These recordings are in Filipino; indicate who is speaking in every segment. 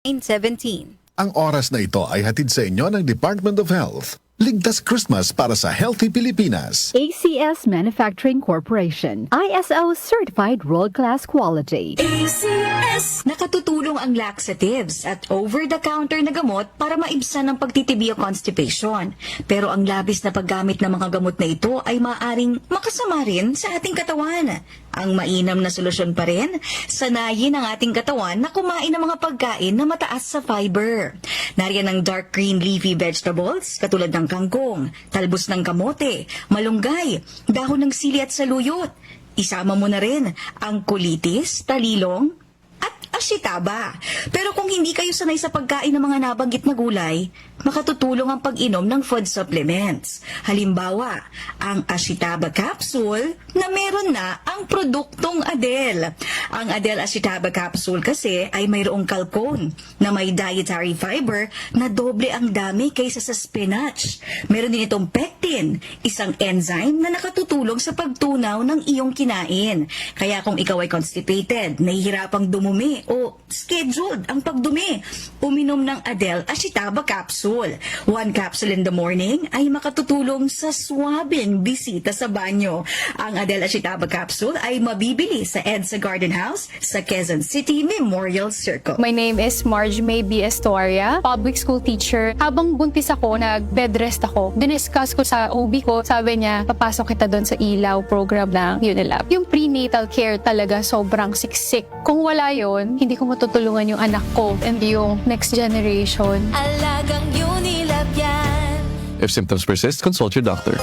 Speaker 1: 917.
Speaker 2: Ang oras na ito ay hatid sa inyo ng Department of Health. Ligtas Christmas para sa Healthy Pilipinas.
Speaker 3: ACS Manufacturing Corporation, ISO Certified World-Class Quality.
Speaker 4: ACS! Nakatutulong ang laxatives at over-the-counter na gamot para maibsan ang pagtitibi o constipation. Pero ang labis na paggamit ng mga gamot na ito ay maaaring makasama rin sa ating katawan. Ang mainam na solusyon pa rin, sanayin ang ating katawan na kumain ng mga pagkain na mataas sa fiber. Nariyan ang dark green leafy vegetables, katulad ng kangkong, talbos ng kamote, malunggay, dahon ng sili at saluyot. Isama mo na rin ang kulitis, talilong, at ashitaba. Pero kung hindi kayo sanay sa pagkain ng mga nabanggit na gulay, makatutulong ang pag-inom ng food supplements. Halimbawa, ang ashitaba capsule na meron na ang produktong Adele. Ang Adele Ashitaba capsule kasi ay mayroong kalkon na may dietary fiber na doble ang dami kaysa sa spinach. Meron din itong pectin, isang enzyme na nakatutulong sa pagtunaw ng iyong kinain. Kaya kung ikaw ay constipated, nahihirapang dumumi o scheduled ang pagdumi, uminom ng Adele Ashitaba capsule. 1 capsule in the morning ay makatutulong sa swabing bisita sa banyo. Ang Adele Ashitaba capsule ay mabibili sa EDSA Garden House sa Quezon City Memorial Circle.
Speaker 5: My name is Marge May B. Estoria, public school teacher. Habang buntis ako, nag-bed rest ako. Diniscuss ko sa OB ko, sabi niya, papasok kita doon sa ilaw program ng Unilab. Yung prenatal care talaga sobrang siksik. Kung wala yon, hindi ko matutulungan yung anak ko and yung next generation.
Speaker 4: Alagang Unilab yan.
Speaker 6: If symptoms persist, consult your doctor.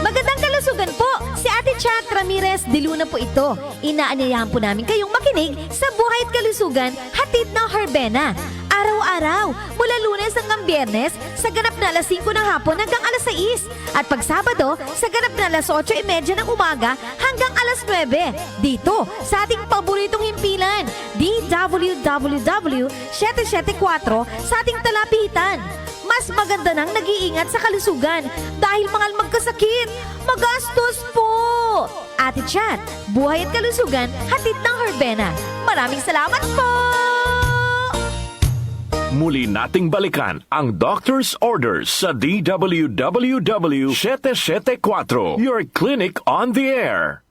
Speaker 7: Magandang kalusugan po! Si Ate Chat Ramirez de Luna po ito. Inaanyayahan po namin kayong makinig sa Buhay at Kalusugan, hatid ng Herbena. Araw-araw, mula Lunes hanggang Biyernes, sa ganap na alas 5 ng hapon hanggang alas 6. At pag Sabado, sa ganap na alas 8:30 ng umaga hanggang alas 9. Dito, sa ating paboritong himpilan, DWWW 774 sa ating talapitan. Mas maganda nang nag-iingat sa kalusugan dahil mahal magkasakit. Magastos po! Ate Chat, Buhay at Kalusugan, hatid ng Herbena. Maraming salamat po!
Speaker 8: Muli nating balikan ang Doctor's Orders sa DWWW 774, your clinic on the air.